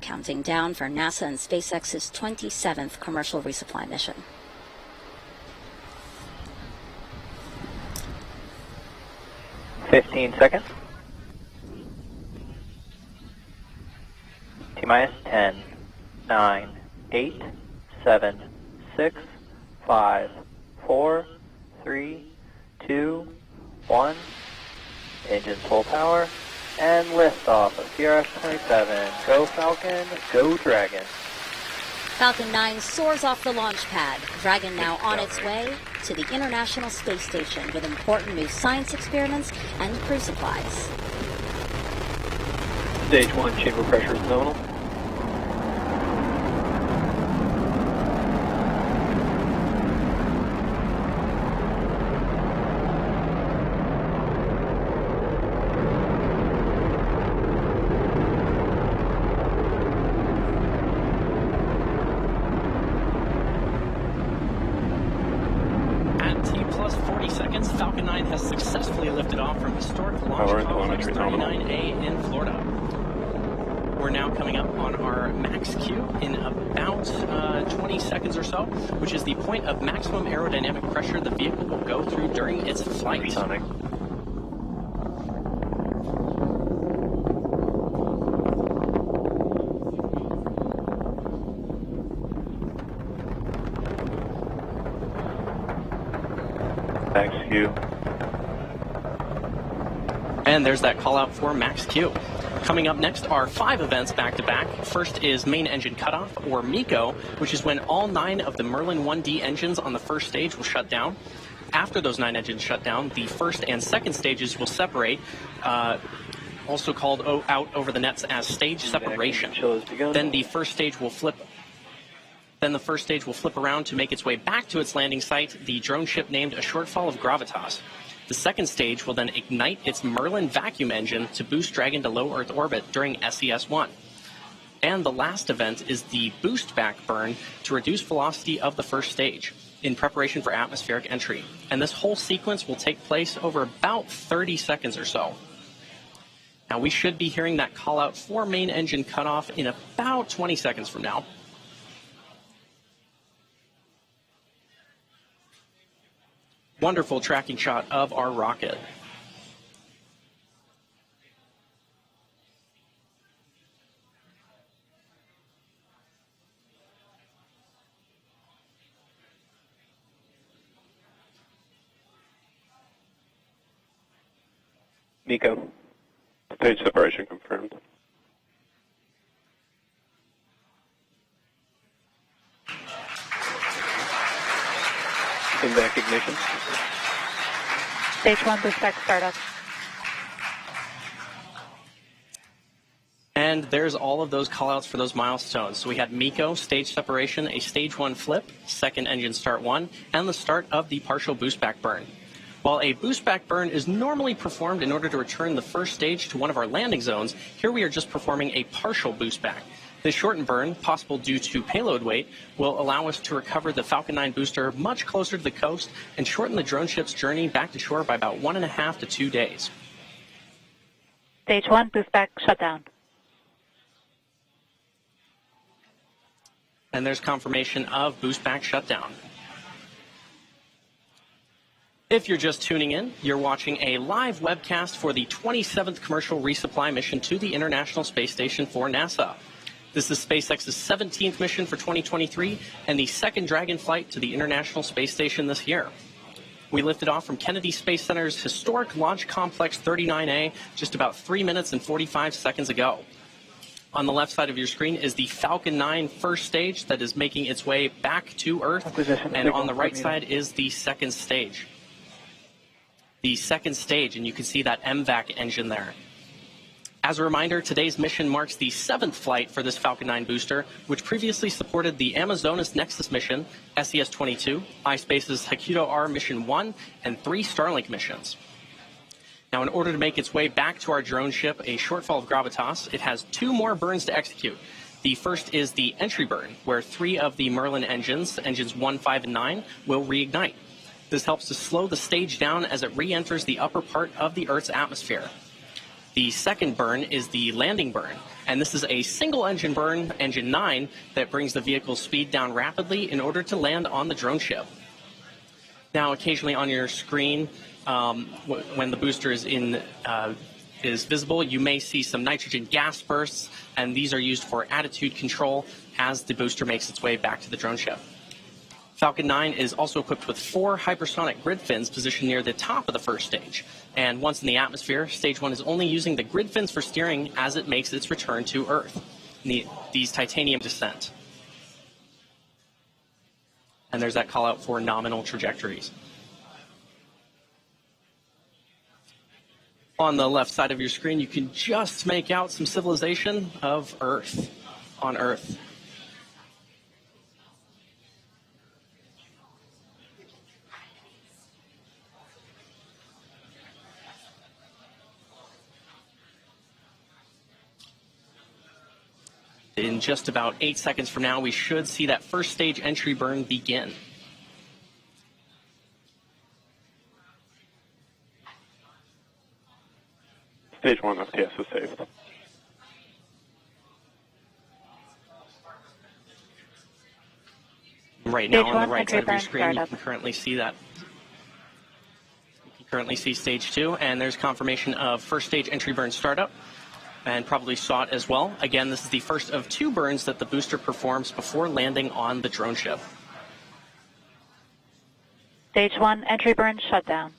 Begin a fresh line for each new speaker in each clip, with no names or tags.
counting down for NASA and SpaceX's 27th commercial resupply mission.
Fifteen seconds. T-minus 10, 9, 8, 7, 6, 5, 4, 3, 2, 1. Engines full power. And liftoff of CRS-27. Go Falcon, go Dragon.
Falcon 9 soars off the launch pad. Dragon now on its way to the International Space Station with important new science experiments and crew supplies.
Stage 1 chamber pressure is nominal.
Falcon 9 has successfully lifted off from historic launch complex 39A in Florida. We're now coming up on our max Q in about 20 seconds or so, which is the point of maximum aerodynamic pressure the vehicle will go through during its flight.
Sonic. Max Q.
And there's that call out for max Q. Coming up next are 5 events back-to-back. First is main engine cutoff, or MECO, which is when all 9 of the Merlin 1D engines on the first stage will shut down. After those 9 engines shut down, the first and second stages will separate, also called out over the nets as stage separation. Then the first stage will flip around to make its way back to its landing site, the drone ship named a shortfall of gravitas. The second stage will then ignite its Merlin vacuum engine to boost Dragon to low Earth orbit during SES-1. And the last event is the boost back burn to reduce velocity of the first stage in preparation for atmospheric entry. And this whole sequence will take place over about 30 seconds or so. Now we should be hearing that call out for main engine cutoff in about 20 seconds from now. Wonderful tracking shot of our rocket.
MECO. Stage separation confirmed. In-back ignition.
Stage 1 boost back startup.
And there's all of those callouts for those milestones. So we had MECO, stage separation, a stage 1 flip, second engine start 1, and the start of the partial boost back burn. While a boost back burn is normally performed in order to return the first stage to one of our landing zones, here we are just performing a partial boost back. This shortened burn, possible due to payload weight, will allow us to recover the Falcon 9 booster much closer to the coast and shorten the drone ship's journey back to shore by about 1.5 to 2 days.
Stage 1 boost back shutdown.
And there's confirmation of boost back shutdown. If you're just tuning in, you're watching a live webcast for the 27th commercial resupply mission to the International Space Station for NASA. This is SpaceX's 17th mission for 2023 and the second Dragon flight to the International Space Station this year. We lifted off from Kennedy Space Center's historic launch complex 39A just about 3 minutes and 45 seconds ago. On the left side of your screen is the Falcon 9 first stage that is making its way back to Earth, and on the right side is the second stage. The second stage, and you can see that MVAC engine there. As a reminder, today's mission marks the 7th flight for this Falcon 9 booster, which previously supported the Amazonas Nexus mission, SES-22, iSpace's Hakuto R Mission 1, and 3 Starlink missions. Now, in order to make its way back to our drone ship, a shortfall of gravitas, it has 2 more burns to execute. The first is the entry burn, where 3 of the Merlin engines, engines 1, 5, and 9, will reignite. This helps to slow the stage down as it re-enters the upper part of the Earth's atmosphere. The second burn is the landing burn, And this is a single engine burn, engine 9, that brings the vehicle's speed down rapidly in order to land on the drone ship. Now, occasionally on your screen, when the booster is visible, you may see some nitrogen gas bursts, and these are used for attitude control as the booster makes its way back to the drone ship. Falcon 9 is also equipped with 4 hypersonic grid fins positioned near the top of the first stage. And once in the atmosphere, Stage 1 is only using the grid fins for steering as it makes its return to Earth, these titanium descent. And there's that call out for nominal trajectories. On the left side of your screen, you can just make out some civilization of Earth, on Earth. In just about 8 seconds from now, we should see that first stage entry burn begin.
Stage 1 FTS is saved.
Right now on the right side of your screen, you can currently see that. You can currently see Stage 2, and there's confirmation of first stage entry burn startup. And probably saw it as well. Again, this is the first of 2 burns that the booster performs before landing on the drone ship.
Stage 1 entry burn shutdown.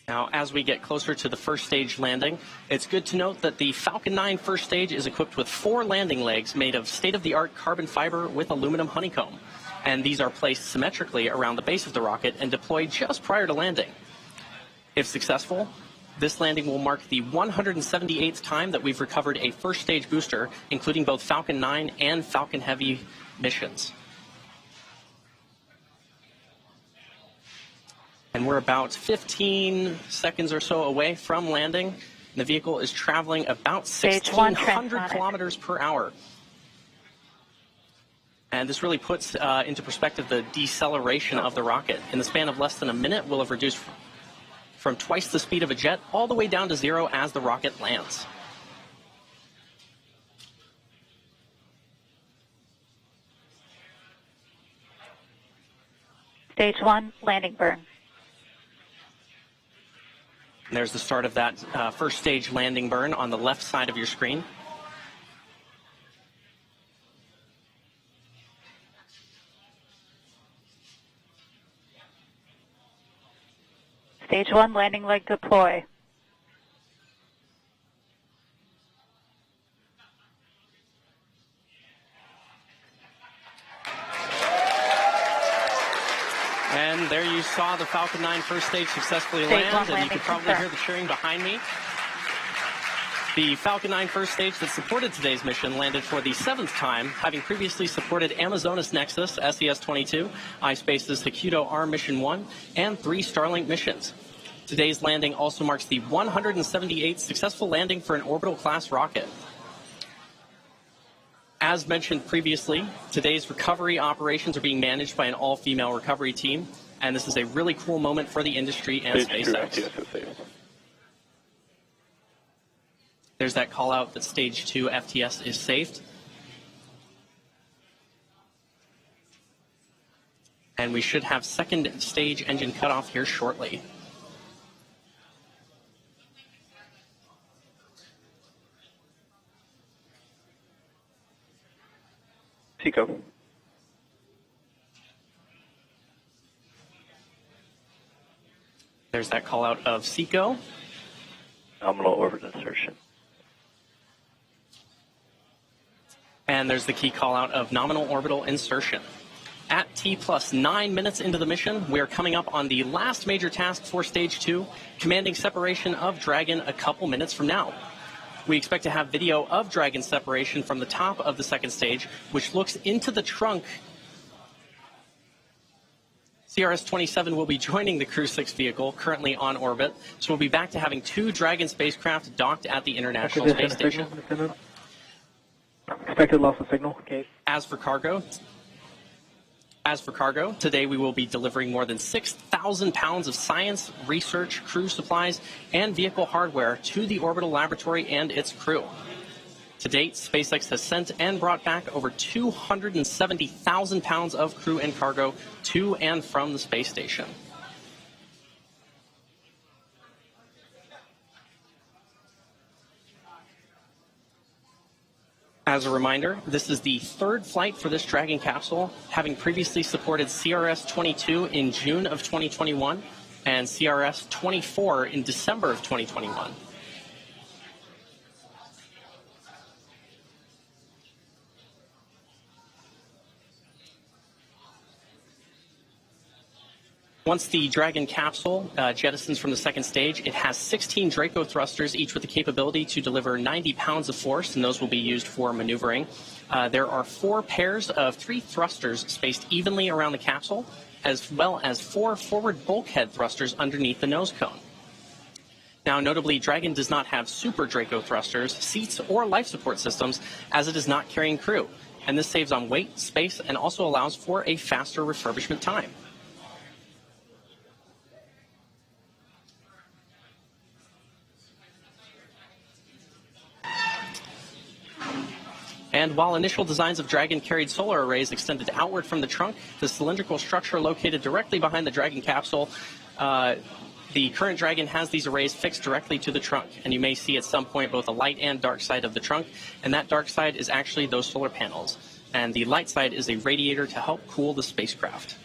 Now, as we get closer to the first stage landing, it's good to note that the Falcon 9 first stage is equipped with 4 landing legs made of state-of-the-art carbon fiber with aluminum honeycomb. And these are placed symmetrically around the base of the rocket and deployed just prior to landing. If successful, this landing will mark the 178th time that we've recovered a first stage booster, including both Falcon 9 and Falcon Heavy missions. And we're about 15 seconds or so away from landing. The vehicle is traveling about 1,600 kilometers per hour. And this really puts into perspective the deceleration of the rocket. In the span of less than a minute, we'll have reduced from twice the speed of a jet all the way down to 0 as the rocket lands.
Stage 1 landing burn.
And there's the start of that first stage landing burn on the left side of your screen.
Stage 1 landing leg deploy.
And there you saw the Falcon 9 first stage successfully land, and you can probably hear the cheering behind me. The Falcon 9 first stage that supported today's mission landed for the 7th time, having previously supported Amazonas Nexus, SES-22, iSpace's Hakuto R Mission 1, and 3 Starlink missions. Today's landing also marks the 178th successful landing for an orbital-class rocket. As mentioned previously, today's recovery operations are being managed by an all-female recovery team, and this is a really cool moment for the industry and SpaceX. There's that call out that Stage 2 FTS is saved. And we should have second stage engine cutoff here shortly.
Pico.
There's that call out of SECO.
Nominal orbit insertion.
And there's the key call out of nominal orbital insertion. At T+9 minutes into the mission, we are coming up on the last major task for Stage 2, commanding separation of Dragon a couple minutes from now. We expect to have video of Dragon separation from the top of the second stage, which looks into the trunk. CRS-27 will be joining the Crew 6 vehicle, currently on orbit, so we'll be back to having 2 Dragon spacecraft docked at the International Space Station.
Expected loss of signal. Okay.
As for cargo, today we will be delivering more than 6,000 1,000 pounds of science, research, crew supplies, and vehicle hardware to the orbital laboratory and its crew. To date, SpaceX has sent and brought back over 270,000 pounds of crew and cargo to and from the space station. As a reminder, this is the third flight for this Dragon capsule, having previously supported CRS-27 in June of 2021 and CRS-24 in December of 2021. Once the Dragon capsule jettisons from the second stage, it has 16 Draco thrusters, each with the capability to deliver 90 pounds of force, and those will be used for maneuvering. There are 4 pairs of 3 thrusters spaced evenly around the capsule, as well as 4 forward bulkhead thrusters underneath the nose cone. Now, notably, Dragon does not have super Draco thrusters, seats, or life support systems, as it is not carrying crew, and this saves on weight, space, and also allows for a faster refurbishment time. And while initial designs of Dragon carried solar arrays extended outward from the trunk, the cylindrical structure located directly behind the Dragon capsule, the current Dragon has these arrays fixed directly to the trunk. And you may see at some point both a light and dark side of the trunk. And that dark side is actually those solar panels. And the light side is a radiator to help cool the spacecraft.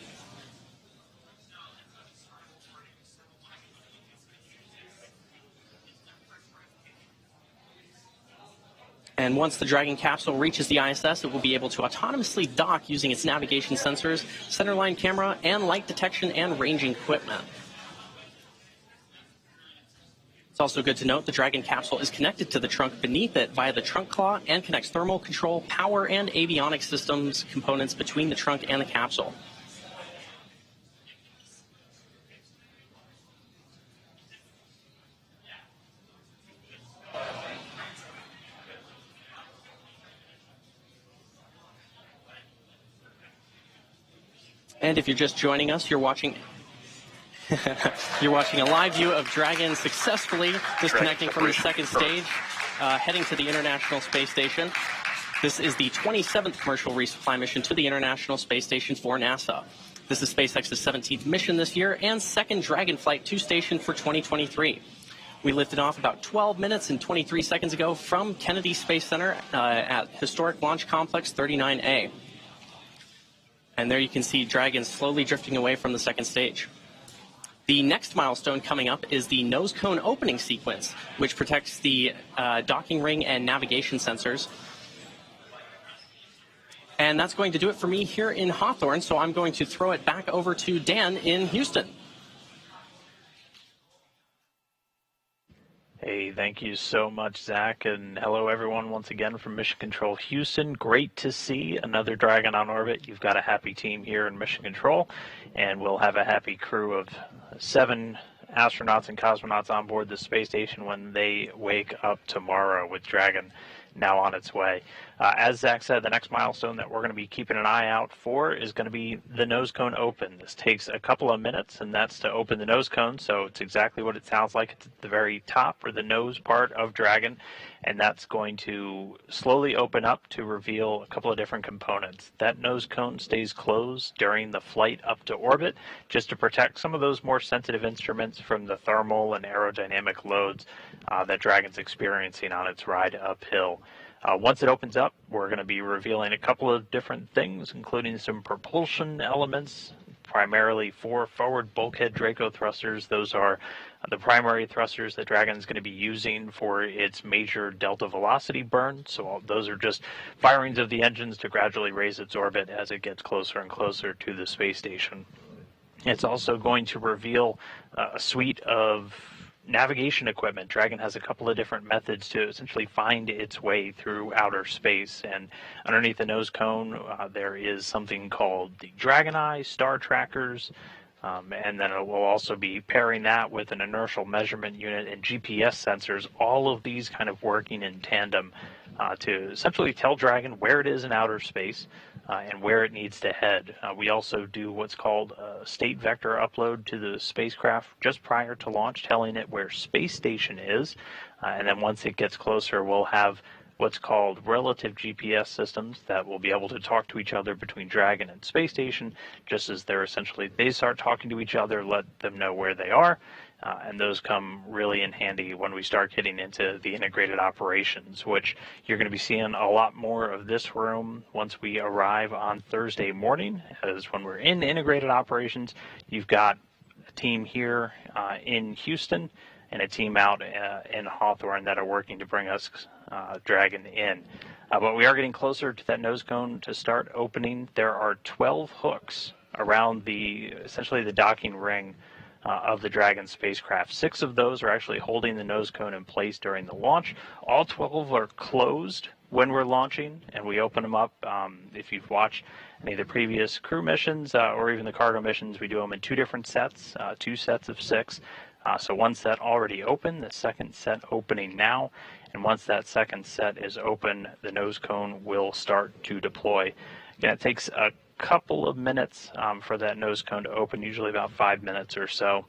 And once the Dragon capsule reaches the ISS, it will be able to autonomously dock using its navigation sensors, centerline camera, and light detection and ranging equipment. It's also good to note the Dragon capsule is connected to the trunk beneath it via the trunk claw and connects thermal control, power, and avionics systems components between the trunk and the capsule. And if you're just joining us, you're watching a live view of Dragon successfully disconnecting from the second stage, heading to the International Space Station. This is the 27th commercial resupply mission to the International Space Station for NASA. This is SpaceX's 17th mission this year and second Dragon flight to station for 2023. We lifted off about 12 minutes and 23 seconds ago from Kennedy Space Center at Historic Launch Complex 39A. And there you can see Dragon slowly drifting away from the second stage. The next milestone coming up is the nose cone opening sequence, which protects the docking ring and navigation sensors. And that's going to do it for me here in Hawthorne, so I'm going to throw it back over to Dan in Houston.
Hey, thank you so much, Zach, and hello everyone once again from Mission Control Houston. Great to see another Dragon on orbit. You've got a happy team here in Mission Control, and we'll have a happy crew of 7 astronauts and cosmonauts on board the space station when they wake up tomorrow with Dragon now on its way. As Zach said, the next milestone that we're going to be keeping an eye out for is going to be the nose cone open. This takes a couple of minutes, and that's to open the nose cone, so it's exactly what it sounds like. It's at the very top, or the nose part of Dragon, and that's going to slowly open up to reveal a couple of different components. That nose cone stays closed during the flight up to orbit, just to protect some of those more sensitive instruments from the thermal and aerodynamic loads that Dragon's experiencing on its ride uphill. Once it opens up, we're going to be revealing a couple of different things, including some propulsion elements, primarily 4 forward bulkhead Draco thrusters. Those are the primary thrusters that Dragon's going to be using for its major delta velocity burn. So those are just firings of the engines to gradually raise its orbit as it gets closer and closer to the space station. It's also going to reveal a suite of navigation equipment. Dragon has a couple of different methods to essentially find its way through outer space, and underneath the nose cone there is something called the Dragon Eye, star trackers, and then it will also be pairing that with an inertial measurement unit and GPS sensors, all of these kind of working in tandem to essentially tell Dragon where it is in outer space, and where it needs to head. We also do what's called a state vector upload to the spacecraft just prior to launch, telling it where space station is, and then once it gets closer, we'll have what's called relative GPS systems that will be able to talk to each other between Dragon and space station, just as they start talking to each other, let them know where they are, and those come really in handy when we start getting into the integrated operations, which you're going to be seeing a lot more of this room once we arrive on Thursday morning, as when we're in integrated operations, you've got a team here in Houston and a team out in Hawthorne that are working to bring us Dragon in. But we are getting closer to that nose cone to start opening. There are 12 hooks around essentially the docking ring of the Dragon spacecraft. 6 of those are actually holding the nose cone in place during the launch. All 12 are closed when we're launching, and we open them up. If you've watched any of the previous crew missions or even the cargo missions, we do them in 2 different sets, 2 sets of 6. So one set already open, the second set opening now, and once that second set is open, the nose cone will start to deploy. Again, it takes a couple of minutes for that nose cone to open, usually about 5 minutes or so,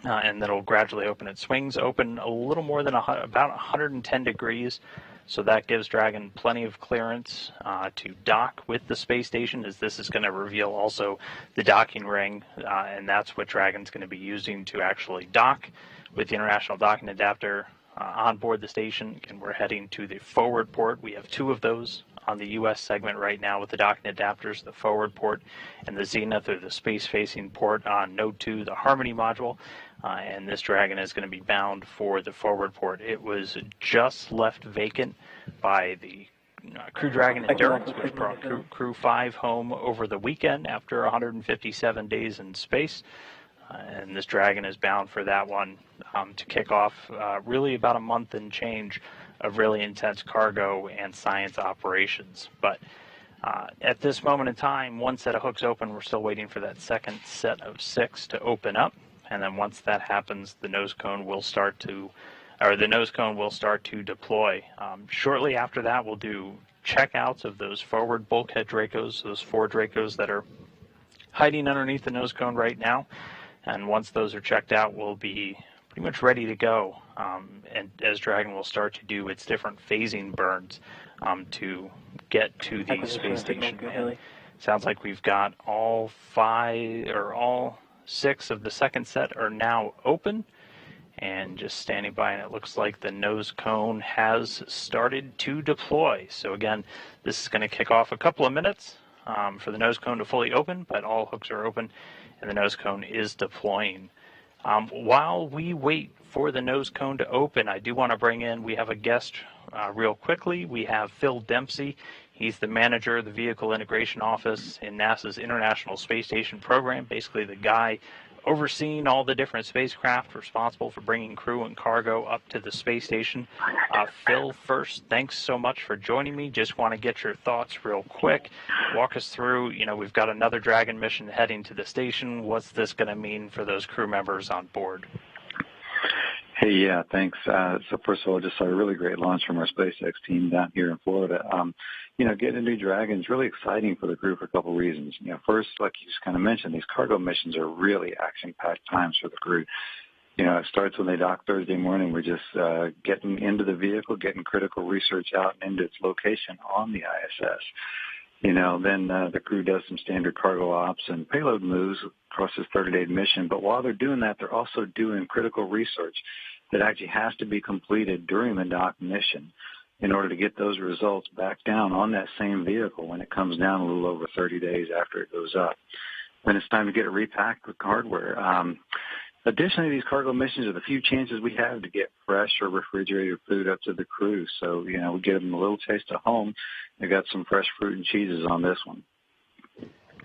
and then it'll gradually open. It swings open a little more than about 110 degrees, so that gives Dragon plenty of clearance to dock with the space station, as this is going to reveal also the docking ring, and that's what Dragon's going to be using to actually dock with the International Docking Adapter on board the station. And we're heading to the forward port. We have 2 of those on the U.S. segment right now with the docking adapters, the forward port and the Zenith, or the space-facing port on Node 2, the Harmony module. And this Dragon is going to be bound for the forward port. It was just left vacant by the Crew Dragon Endurance, which brought Crew 5 home over the weekend after 157 days in space. And this Dragon is bound for that one to kick off really about a month and change of really intense cargo and science operations. But at this moment in time, one set of hooks open. We're still waiting for that second set of 6 to open up. And then once that happens, the nose cone will start to deploy. Shortly after that, we'll do checkouts of those forward bulkhead Dracos, those 4 Dracos that are hiding underneath the nose cone right now. And once those are checked out, we'll be pretty much ready to go. And as Dragon will start to do its different phasing burns to get to the space station. And sounds like we've got all 6 of the second set are now open and just standing by, and it looks like the nose cone has started to deploy. So again, this is going to kick off a couple of minutes for the nose cone to fully open, but all hooks are open and the nose cone is deploying. While we wait for the nose cone to open, I do want to bring in, we have a guest real quickly. We have Phil Dempsey. He's the manager of the Vehicle Integration Office in NASA's International Space Station program, basically the guy overseeing all the different spacecraft responsible for bringing crew and cargo up to the space station. Phil, first, thanks so much for joining me. Just want to get your thoughts real quick. Walk us through, we've got another Dragon mission heading to the station. What's this going to mean for those crew members on board?
Hey, yeah, thanks. So first of all, just saw a really great launch from our SpaceX team down here in Florida. Getting a new Dragon is really exciting for the crew for a couple of reasons. First, like you just kind of mentioned, these cargo missions are really action-packed times for the crew. It starts when they dock Thursday morning. We're just getting into the vehicle, getting critical research out and into its location on the ISS. Then the crew does some standard cargo ops and payload moves across this 30-day mission. But while they're doing that, they're also doing critical research that actually has to be completed during the dock mission in order to get those results back down on that same vehicle when it comes down a little over 30 days after it goes up. Then it's time to get it repacked with hardware. Additionally, these cargo missions are the few chances we have to get fresh or refrigerated food up to the crew. So, we give them a little taste of home. They got some fresh fruit and cheeses on this one.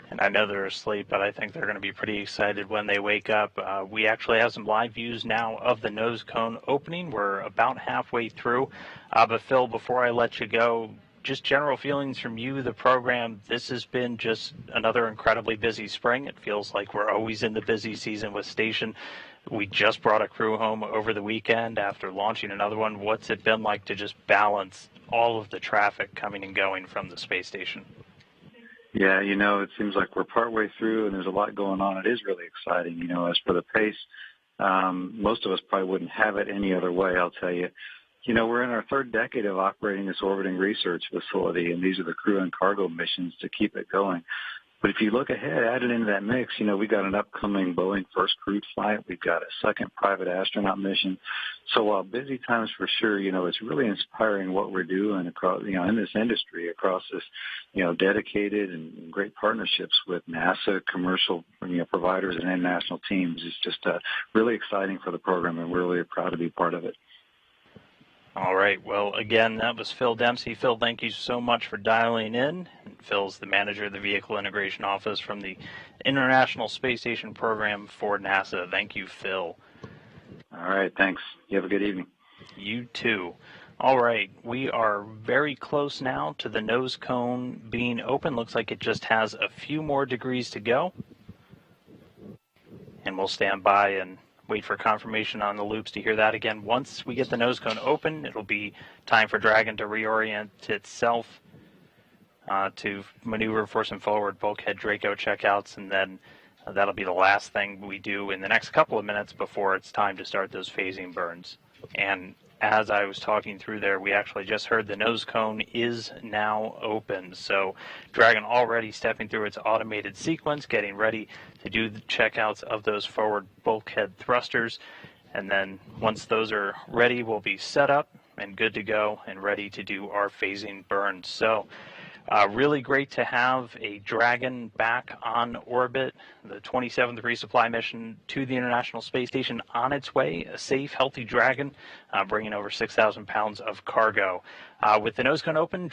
And I know they're asleep, but I think they're going to be pretty excited when they wake up. We actually have some live views now of the nose cone opening. We're about halfway through. But Phil, before I let you go, just general feelings from you, the program. This has been just another incredibly busy spring. It feels like we're always in the busy season with Station. We just brought a crew home over the weekend after launching another one. What's it been like to just balance all of the traffic coming and going from the space station?
Yeah, it seems like we're partway through and there's a lot going on. It is really exciting. As for the pace, most of us probably wouldn't have it any other way, I'll tell you. We're in our third decade of operating this orbiting research facility, and these are the crew and cargo missions to keep it going. But if you look ahead, added into that mix, we got an upcoming Boeing first crewed flight. We've got a second private astronaut mission. So while busy times for sure, it's really inspiring what we're doing across, in this industry across this, dedicated and great partnerships with NASA, commercial, providers and international teams. It's just really exciting for the program, and we're really proud to be part of it.
All right. Well, again, that was Phil Dempsey. Phil, thank you so much for dialing in. Phil's the manager of the Vehicle Integration Office from the International Space Station program for NASA. Thank you, Phil.
All right. Thanks. You have a good evening.
You too. All right. We are very close now to the nose cone being open. Looks like it just has a few more degrees to go. And we'll stand by and wait for confirmation on the loops to hear that again. Once we get the nose cone open, it'll be time for Dragon to reorient itself to maneuver for some forward bulkhead Draco checkouts, and then that'll be the last thing we do in the next couple of minutes before it's time to start those phasing burns. And as I was talking through there, we actually just heard the nose cone is now open. So Dragon already stepping through its automated sequence, getting ready to do the checkouts of those forward bulkhead thrusters. And then once those are ready, we'll be set up and good to go and ready to do our phasing burns. So really great to have a Dragon back on orbit, the 27th resupply mission to the International Space Station on its way, a safe, healthy Dragon, bringing over 6,000 pounds of cargo. With the nose cone open,